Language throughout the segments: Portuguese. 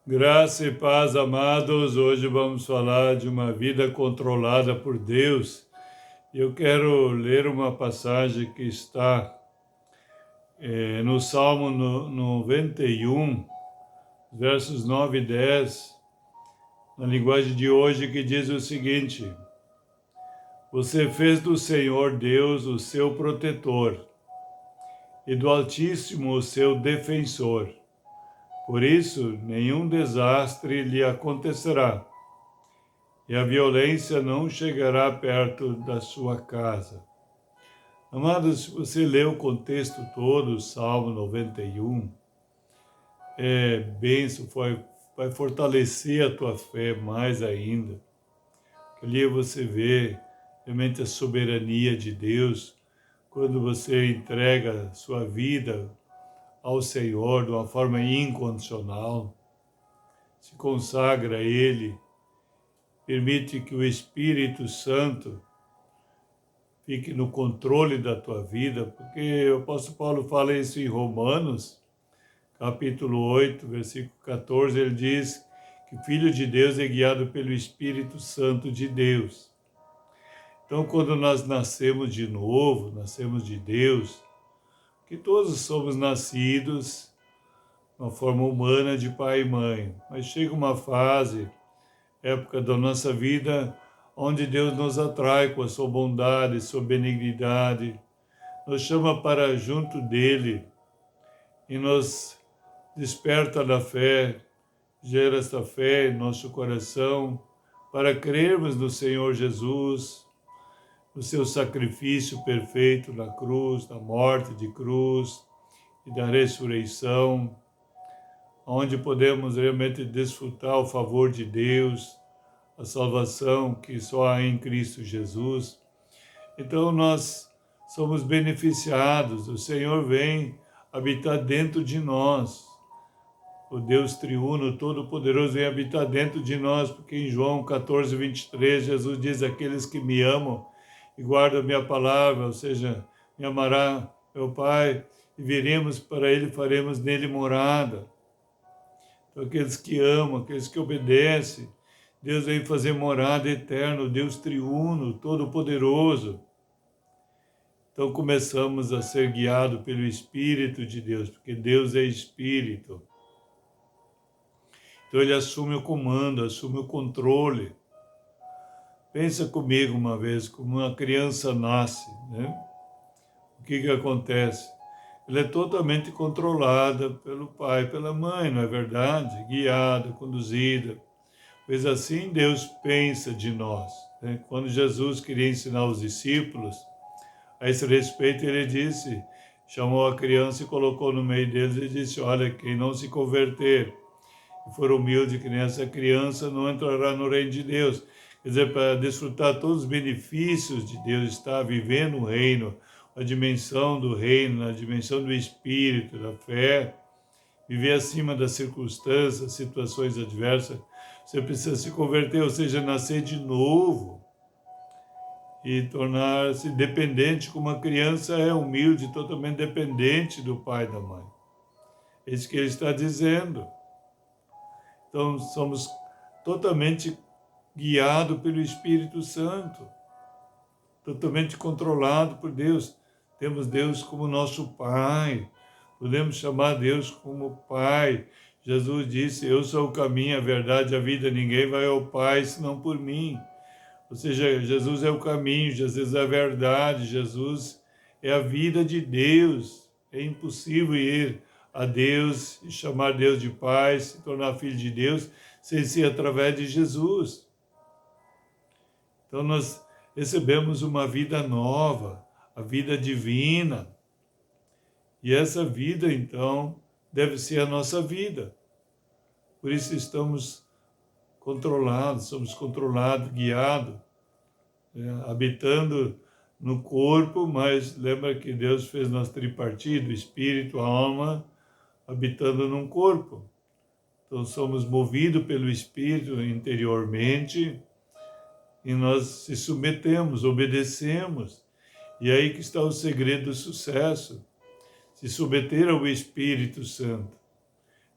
Graça e paz, amados. Hoje vamos falar de uma vida controlada por Deus. Eu quero ler uma passagem que está no Salmo 91, versos 9 e 10, na linguagem de hoje, que diz o seguinte: Você fez do Senhor Deus o seu protetor e do Altíssimo o seu defensor. Por isso, nenhum desastre lhe acontecerá e a violência não chegará perto da sua casa. Amados, se você ler o contexto todo, o Salmo 91, é bênção, vai fortalecer a tua fé mais ainda. Ali você vê realmente a soberania de Deus, quando você entrega sua vida ao Senhor de uma forma incondicional, se consagra a Ele, permite que o Espírito Santo fique no controle da tua vida, porque o apóstolo Paulo fala isso em Romanos, capítulo 8, versículo 14, ele diz que o Filho de Deus é guiado pelo Espírito Santo de Deus. Então, quando nós nascemos de novo, nascemos de Deus, que todos somos nascidos de uma forma humana de pai e mãe, mas chega uma fase, época da nossa vida, onde Deus nos atrai com a sua bondade, sua benignidade, nos chama para junto dele e nos desperta da fé, gera esta fé em nosso coração para crermos no Senhor Jesus, no seu sacrifício perfeito na cruz, na morte de cruz e da ressurreição, onde podemos realmente desfrutar o favor de Deus, a salvação que só há em Cristo Jesus. Então nós somos beneficiados, o Senhor vem habitar dentro de nós. O Deus triuno, todo-poderoso, vem habitar dentro de nós, porque em João 14, 23, Jesus diz: aqueles que me amam e guardam a minha palavra, ou seja, me amará meu Pai, e viremos para Ele, faremos nele morada. Então aqueles que amam, aqueles que obedecem, Deus vem fazer morada eterna, o Deus triuno, todo-poderoso. Então começamos a ser guiados pelo Espírito de Deus, porque Deus é Espírito. Então Ele assume o comando, assume o controle. Pensa comigo uma vez, como uma criança nasce, né? O que acontece? Ela é totalmente controlada pelo pai, pela mãe, não é verdade? Guiada, conduzida. Pois assim Deus pensa de nós, né? Quando Jesus queria ensinar os discípulos, a esse respeito ele disse, chamou a criança e colocou no meio deles e disse: olha, quem não se converter e for humilde que nem essa criança não entrará no reino de Deus. Quer dizer, para desfrutar todos os benefícios de Deus, estar vivendo o reino, a dimensão do reino, a dimensão do Espírito, da fé, viver acima das circunstâncias, situações adversas, você precisa se converter, ou seja, nascer de novo e tornar-se dependente, como a criança é humilde, totalmente dependente do pai e da mãe. É isso que ele está dizendo. Então, somos totalmente guiados pelo Espírito Santo, totalmente controlados por Deus. Temos Deus como nosso Pai, podemos chamar Deus como Pai. Jesus disse: eu sou o caminho, a verdade e a vida, ninguém vai ao Pai senão por mim. Ou seja, Jesus é o caminho, Jesus é a verdade, Jesus é a vida de Deus. É impossível ir a Deus e chamar Deus de Pai, se tornar filho de Deus, sem ser através de Jesus. Então nós recebemos uma vida nova, a vida divina. E essa vida, então, deve ser a nossa vida. Por isso estamos controlados, somos controlados, guiados, habitando no corpo, mas lembra que Deus fez nós tripartido, espírito, alma, habitando num corpo. Então somos movidos pelo Espírito interiormente e nós se submetemos, obedecemos. E aí que está o segredo do sucesso, se submeter ao Espírito Santo.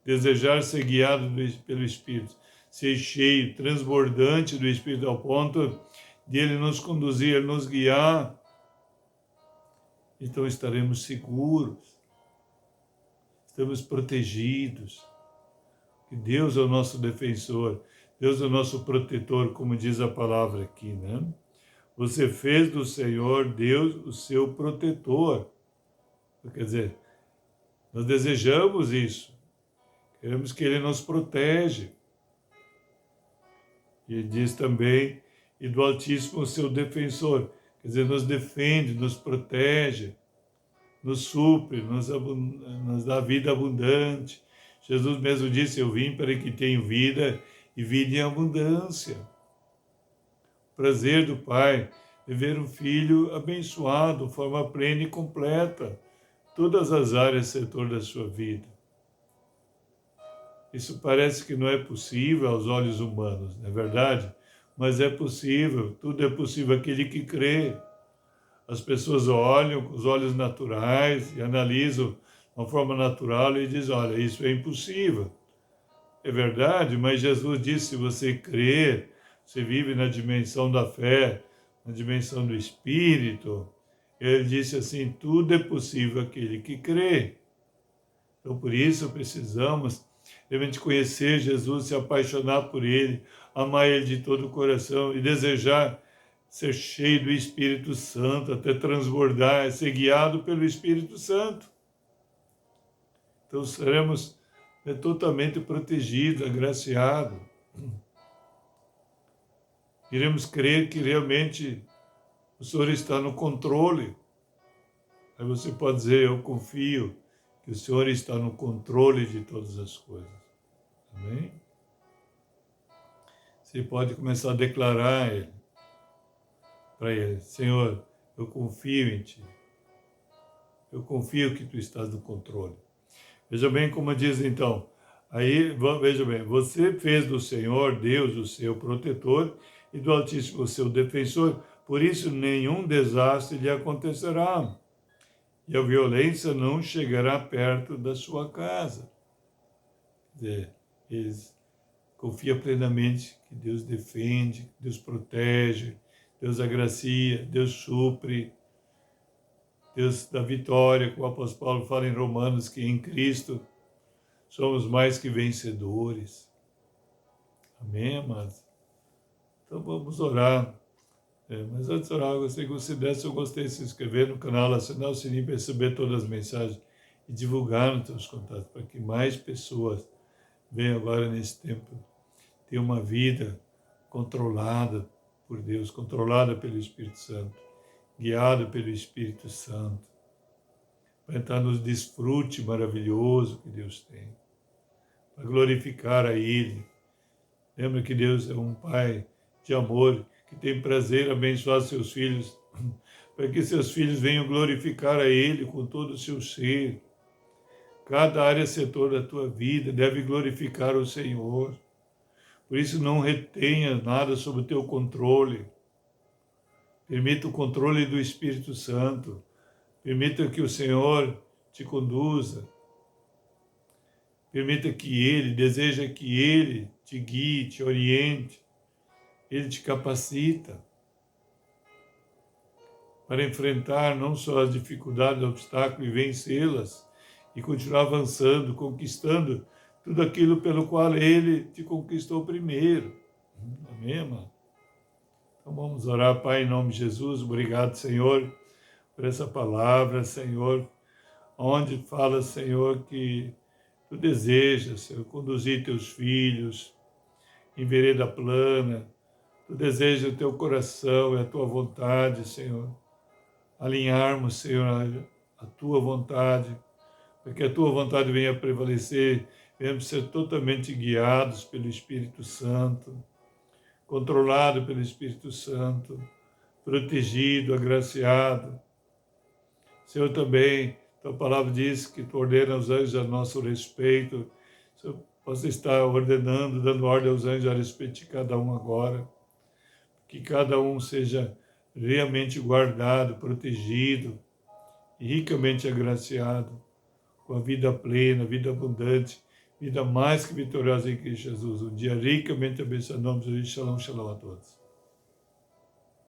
desejar ser guiado pelo Espírito, ser cheio, transbordante do Espírito, ao ponto de Ele nos conduzir, Ele nos guiar, então estaremos seguros, estamos protegidos, que Deus é o nosso defensor, Deus é o nosso protetor, como diz a palavra aqui, né? Você fez do Senhor Deus o seu protetor. Quer dizer, nós desejamos isso, queremos que Ele nos protege. E Ele diz também, e do Altíssimo o seu defensor, quer dizer, nos defende, nos protege, nos supre, nos dá vida abundante. Jesus mesmo disse, eu vim para que tenham vida e vida em abundância. O prazer do Pai é ver um filho abençoado, de forma plena e completa, todas as áreas, setor da sua vida. Isso parece que não é possível aos olhos humanos, não é verdade? Mas é possível, tudo é possível àquele que crê. As pessoas olham com os olhos naturais e analisam de uma forma natural e dizem, olha, isso é impossível. É verdade, mas Jesus disse, se você crer, você vive na dimensão da fé, na dimensão do Espírito. Ele disse assim, tudo é possível àquele que crê. Então, por isso, precisamos realmente conhecer Jesus, se apaixonar por Ele, amar Ele de todo o coração e desejar ser cheio do Espírito Santo, até transbordar, ser guiado pelo Espírito Santo. Então, seremos totalmente protegidos, agraciados. Iremos crer que realmente o Senhor está no controle. Aí você pode dizer, eu confio que o Senhor está no controle de todas as coisas. Amém? Você pode começar a declarar para Ele, Senhor, eu confio em Ti. Eu confio que Tu estás no controle. Veja bem como diz então, aí, veja bem, você fez do Senhor Deus o seu protetor e do Altíssimo o seu defensor, por isso nenhum desastre lhe acontecerá e a violência não chegará perto da sua casa. Quer dizer, eles confiam plenamente que Deus defende, Deus protege, Deus agracia, Deus supre, Deus dá vitória, como o apóstolo Paulo fala em Romanos, que em Cristo somos mais que vencedores. Amém, amados? Então vamos orar. Mas antes de orar, eu gostaria que você desse, eu gostei de se inscrever no canal, assinar o sininho para receber todas as mensagens e divulgar nos seus contatos, para que mais pessoas venham agora nesse tempo ter uma vida controlada por Deus, controlada pelo Espírito Santo, guiada pelo Espírito Santo, para entrar no desfrute maravilhoso que Deus tem, para glorificar a Ele. Lembra que Deus é um Pai de amor, que tem prazer em abençoar seus filhos, para que seus filhos venham glorificar a Ele com todo o seu ser. Cada área, setor da tua vida deve glorificar o Senhor. Por isso não retenha nada sob o teu controle. Permita o controle do Espírito Santo. Permita que o Senhor te conduza. Permita que Ele, deseja que Ele te guie, te oriente. Ele te capacita para enfrentar não só as dificuldades, obstáculos e vencê-las, e continuar avançando, conquistando tudo aquilo pelo qual Ele te conquistou primeiro. Amém, irmão? Então vamos orar, Pai, em nome de Jesus. Obrigado, Senhor, por essa palavra, Senhor, onde fala, Senhor, que Tu desejas, Senhor, conduzir Teus filhos em vereda plana. Tu desejas o Teu coração e a Tua vontade, Senhor. Alinharmos, Senhor, a Tua vontade, para que a Tua vontade venha a prevalecer, venhamos ser totalmente guiados pelo Espírito Santo, controlado pelo Espírito Santo, protegido, agraciado. Senhor, também, Tua palavra diz que Tu ordena aos anjos a nosso respeito. Senhor, possa estar ordenando, dando ordem aos anjos a respeito de cada um agora. Que cada um seja realmente guardado, protegido e ricamente agraciado, com a vida plena, vida abundante, vida mais que vitoriosa em Cristo Jesus. Um dia ricamente abençoado. Em nome de Jesus, shalom, shalom a todos.